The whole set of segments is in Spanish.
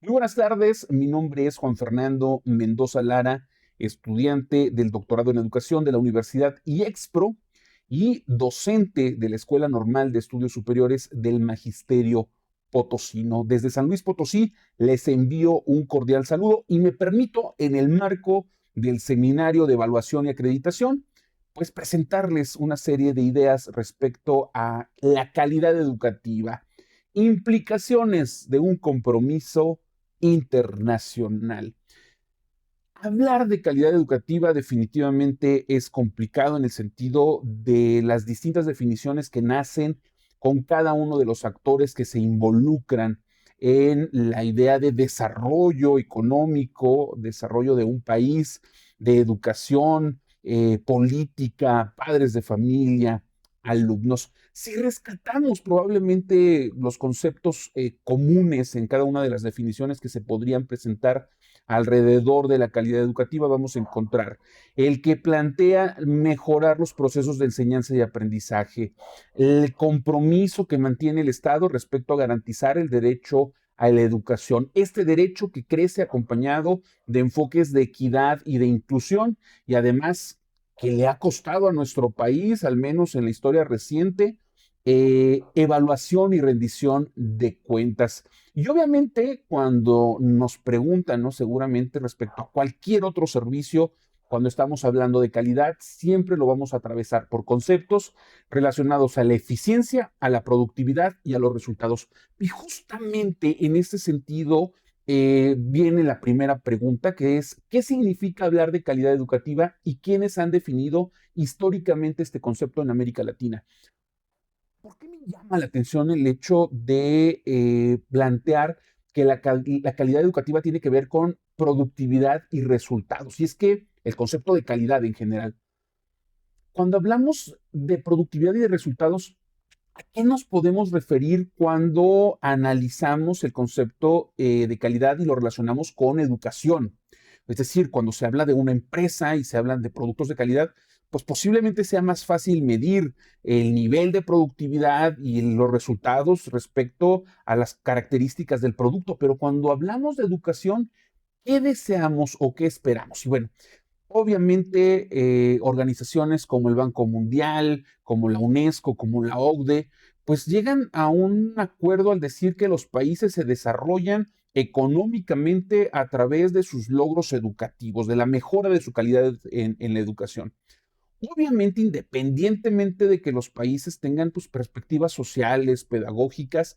Muy buenas tardes, mi nombre es Juan Fernando Mendoza Lara, estudiante del doctorado en educación de la Universidad IEXPRO y docente de la Escuela Normal de Estudios Superiores del Magisterio Potosino. Desde San Luis Potosí les envío un cordial saludo y me permito, en el marco del Seminario de Evaluación y Acreditación, pues presentarles una serie de ideas respecto a la calidad educativa, implicaciones de un compromiso internacional. Hablar de calidad educativa definitivamente es complicado en el sentido de las distintas definiciones que nacen con cada uno de los actores que se involucran en la idea de desarrollo económico, desarrollo de un país, de educación, política, padres de familia, alumnos. Si rescatamos probablemente los conceptos comunes en cada una de las definiciones que se podrían presentar alrededor de la calidad educativa, vamos a encontrar el que plantea mejorar los procesos de enseñanza y aprendizaje, el compromiso que mantiene el Estado respecto a garantizar el derecho a la educación, este derecho que crece acompañado de enfoques de equidad y de inclusión y además que le ha costado a nuestro país, al menos en la historia reciente, evaluación y rendición de cuentas. Y obviamente cuando nos preguntan, ¿no? Seguramente respecto a cualquier otro servicio, cuando estamos hablando de calidad, siempre lo vamos a atravesar por conceptos relacionados a la eficiencia, a la productividad y a los resultados. Y justamente en este sentido viene la primera pregunta, que es, ¿qué significa hablar de calidad educativa y quiénes han definido históricamente este concepto en América Latina? ¿Por qué me llama la atención el hecho de plantear que la calidad educativa tiene que ver con productividad y resultados? Y es que el concepto de calidad en general, cuando hablamos de productividad y de resultados, ¿a qué nos podemos referir cuando analizamos el concepto de calidad y lo relacionamos con educación? Es decir, cuando se habla de una empresa y se hablan de productos de calidad, pues posiblemente sea más fácil medir el nivel de productividad y los resultados respecto a las características del producto. Pero cuando hablamos de educación, ¿qué deseamos o qué esperamos? Y bueno, obviamente, organizaciones como el Banco Mundial, como la UNESCO, como la OCDE, pues llegan a un acuerdo al decir que los países se desarrollan económicamente a través de sus logros educativos, de la mejora de su calidad en la educación. Obviamente, independientemente de que los países tengan pues, perspectivas sociales, pedagógicas,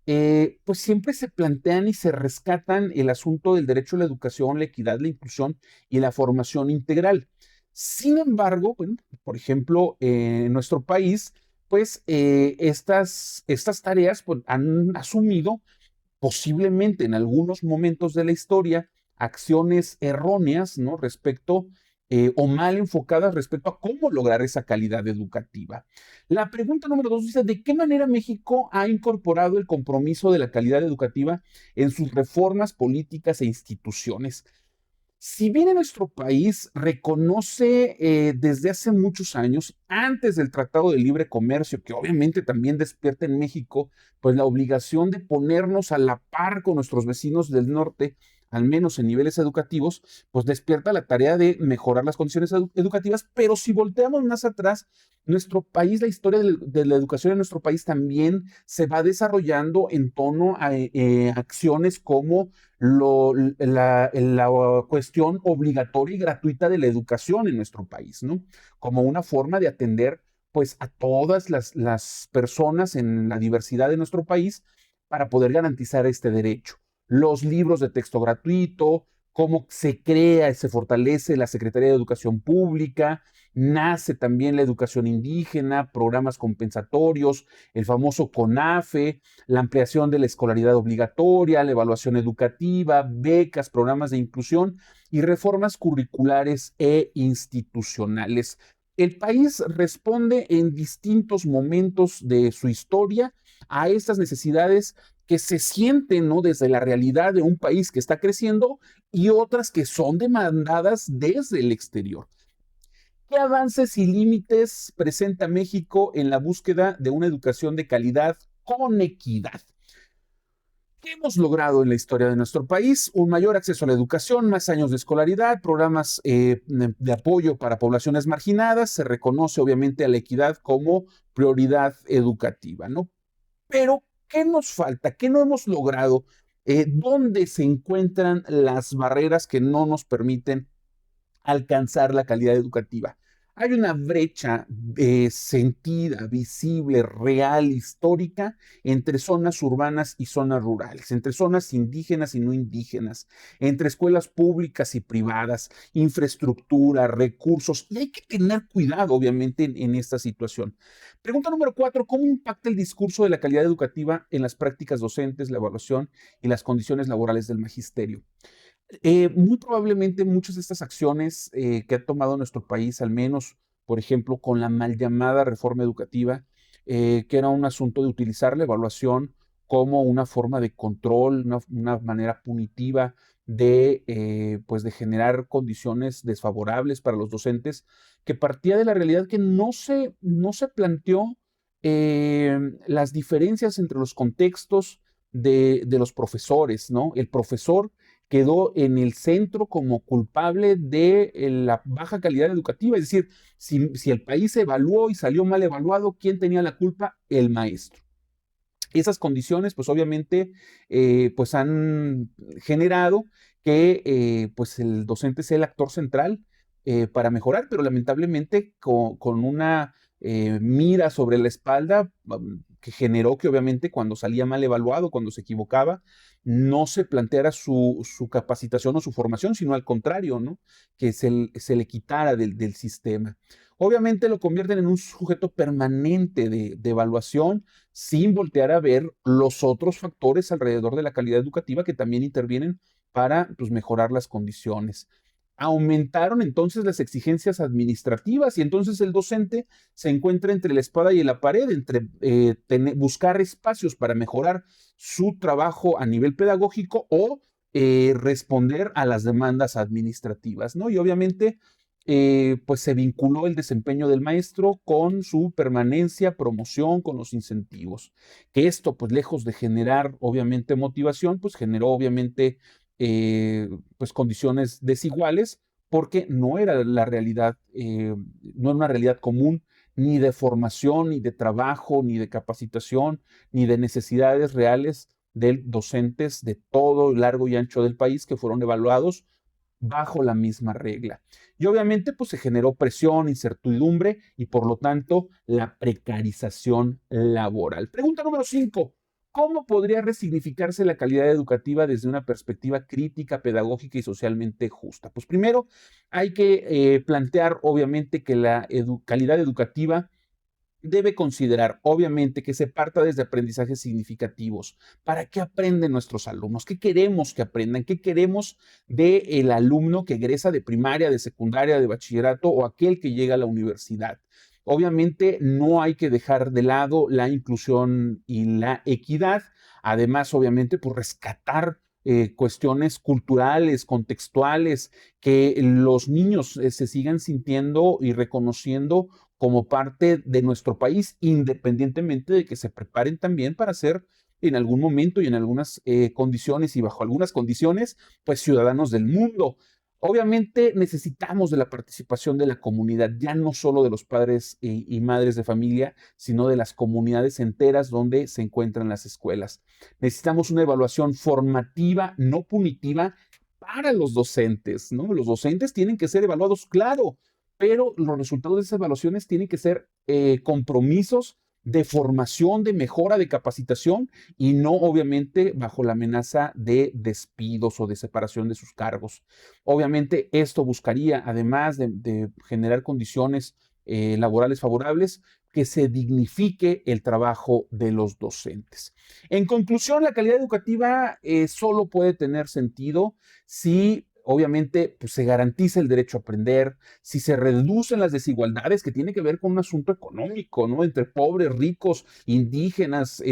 pues siempre se plantean y se rescatan el asunto del derecho a la educación, la equidad, la inclusión y la formación integral. Sin embargo, bueno, por ejemplo, en nuestro país, pues estas tareas pues, han asumido posiblemente en algunos momentos de la historia acciones erróneas, ¿no? Respecto o mal enfocadas respecto a cómo lograr esa calidad educativa. La pregunta número dos dice, ¿de qué manera México ha incorporado el compromiso de la calidad educativa en sus reformas políticas e instituciones? Si bien en nuestro país reconoce desde hace muchos años, antes del Tratado de Libre Comercio, que obviamente también despierta en México, pues la obligación de ponernos a la par con nuestros vecinos del norte, al menos en niveles educativos, pues despierta la tarea de mejorar las condiciones educativas, pero si volteamos más atrás, nuestro país, la historia de la educación en nuestro país también se va desarrollando en torno a acciones como la cuestión obligatoria y gratuita de la educación en nuestro país, ¿no? Como una forma de atender pues a todas las personas en la diversidad de nuestro país para poder garantizar este derecho. Los libros de texto gratuito, cómo se crea y se fortalece la Secretaría de Educación Pública, nace también la educación indígena, programas compensatorios, el famoso CONAFE, la ampliación de la escolaridad obligatoria, la evaluación educativa, becas, programas de inclusión y reformas curriculares e institucionales. El país responde en distintos momentos de su historia a estas necesidades que se sienten, ¿no? Desde la realidad de un país que está creciendo y otras que son demandadas desde el exterior. ¿Qué avances y límites presenta México en la búsqueda de una educación de calidad con equidad? ¿Qué hemos logrado en la historia de nuestro país? Un mayor acceso a la educación, más años de escolaridad, programas de apoyo para poblaciones marginadas, se reconoce obviamente a la equidad como prioridad educativa, ¿no? Pero, ¿qué nos falta? ¿Qué no hemos logrado? ¿Dónde se encuentran las barreras que no nos permiten alcanzar la calidad educativa? Hay una brecha sentida, visible, real, histórica entre zonas urbanas y zonas rurales, entre zonas indígenas y no indígenas, entre escuelas públicas y privadas, infraestructura, recursos, y hay que tener cuidado, obviamente, en esta situación. Pregunta número 4, ¿cómo impacta el discurso de la calidad educativa en las prácticas docentes, la evaluación y las condiciones laborales del magisterio? Muy probablemente muchas de estas acciones que ha tomado nuestro país, al menos, por ejemplo, con la mal llamada reforma educativa, que era un asunto de utilizar la evaluación como una forma de control, una manera punitiva pues de generar condiciones desfavorables para los docentes, que partía de la realidad que no se planteó las diferencias entre los contextos de los profesores, ¿no? El profesor quedó en el centro como culpable de la baja calidad educativa. Es decir, si el país se evaluó y salió mal evaluado, ¿quién tenía la culpa? El maestro. Esas condiciones, pues obviamente, pues han generado que pues el docente sea el actor central para mejorar, pero lamentablemente con una mira sobre la espalda que generó que obviamente cuando salía mal evaluado, cuando se equivocaba, no se planteara su capacitación o su formación, sino al contrario, ¿no? Que se le quitara del sistema. Obviamente lo convierten en un sujeto permanente de evaluación sin voltear a ver los otros factores alrededor de la calidad educativa que también intervienen para pues, mejorar las condiciones. Aumentaron entonces las exigencias administrativas y entonces el docente se encuentra entre la espada y la pared, entre buscar espacios para mejorar su trabajo a nivel pedagógico o responder a las demandas administrativas, ¿no? Y obviamente pues se vinculó el desempeño del maestro con su permanencia, promoción, con los incentivos. Que esto, pues lejos de generar obviamente motivación, pues generó obviamente pues condiciones desiguales porque no era la realidad, no era una realidad común ni de formación, ni de trabajo, ni de capacitación, ni de necesidades reales de docentes de todo el largo y ancho del país que fueron evaluados bajo la misma regla. Y obviamente pues se generó presión, incertidumbre y por lo tanto la precarización laboral. Pregunta número 5. ¿Cómo podría resignificarse la calidad educativa desde una perspectiva crítica, pedagógica y socialmente justa? Pues primero hay que plantear obviamente que la calidad educativa debe considerar, obviamente, que se parta desde aprendizajes significativos. ¿Para qué aprenden nuestros alumnos? ¿Qué queremos que aprendan? ¿Qué queremos del alumno que egresa de primaria, de secundaria, de bachillerato o aquel que llega a la universidad? Obviamente, no hay que dejar de lado la inclusión y la equidad. Además, obviamente, por rescatar cuestiones culturales, contextuales, que los niños se sigan sintiendo y reconociendo como parte de nuestro país, independientemente de que se preparen también para ser en algún momento y en algunas condiciones y bajo algunas condiciones, pues ciudadanos del mundo. Obviamente necesitamos de la participación de la comunidad, ya no solo de los padres y madres de familia, sino de las comunidades enteras donde se encuentran las escuelas. Necesitamos una evaluación formativa, no punitiva, para los docentes, ¿no? Los docentes tienen que ser evaluados, claro, pero los resultados de esas evaluaciones tienen que ser compromisos de formación, de mejora, de capacitación y no obviamente bajo la amenaza de despidos o de separación de sus cargos. Obviamente esto buscaría, además de generar condiciones laborales favorables, que se dignifique el trabajo de los docentes. En conclusión, la calidad educativa solo puede tener sentido si obviamente pues, se garantiza el derecho a aprender, si se reducen las desigualdades, que tiene que ver con un asunto económico, ¿no? Entre pobres, ricos, indígenas,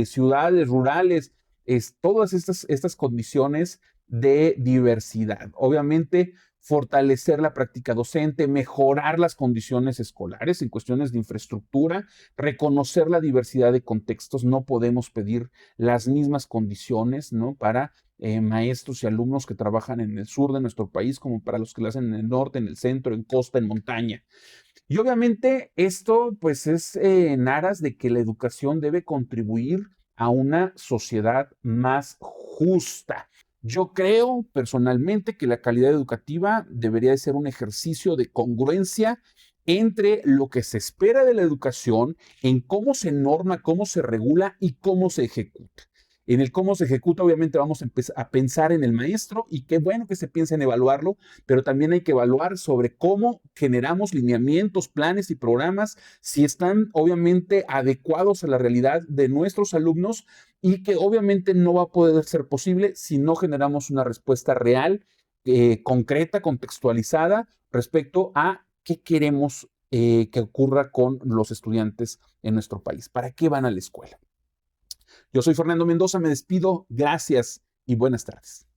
ciudades, rurales, todas estas condiciones de diversidad. Obviamente, fortalecer la práctica docente, mejorar las condiciones escolares en cuestiones de infraestructura, reconocer la diversidad de contextos. No podemos pedir las mismas condiciones, ¿no?, para maestros y alumnos que trabajan en el sur de nuestro país como para los que lo hacen en el norte, en el centro, en costa, en montaña. Y obviamente esto pues es en aras de que la educación debe contribuir a una sociedad más justa. Yo creo personalmente que la calidad educativa debería de ser un ejercicio de congruencia entre lo que se espera de la educación, en cómo se norma, cómo se regula y cómo se ejecuta. En el cómo se ejecuta, obviamente vamos a pensar en el maestro y qué bueno que se piense en evaluarlo, pero también hay que evaluar sobre cómo generamos lineamientos, planes y programas, si están obviamente adecuados a la realidad de nuestros alumnos y que obviamente no va a poder ser posible si no generamos una respuesta real, concreta, contextualizada respecto a qué queremos que ocurra con los estudiantes en nuestro país, para qué van a la escuela. Yo soy Fernando Mendoza, me despido, gracias y buenas tardes.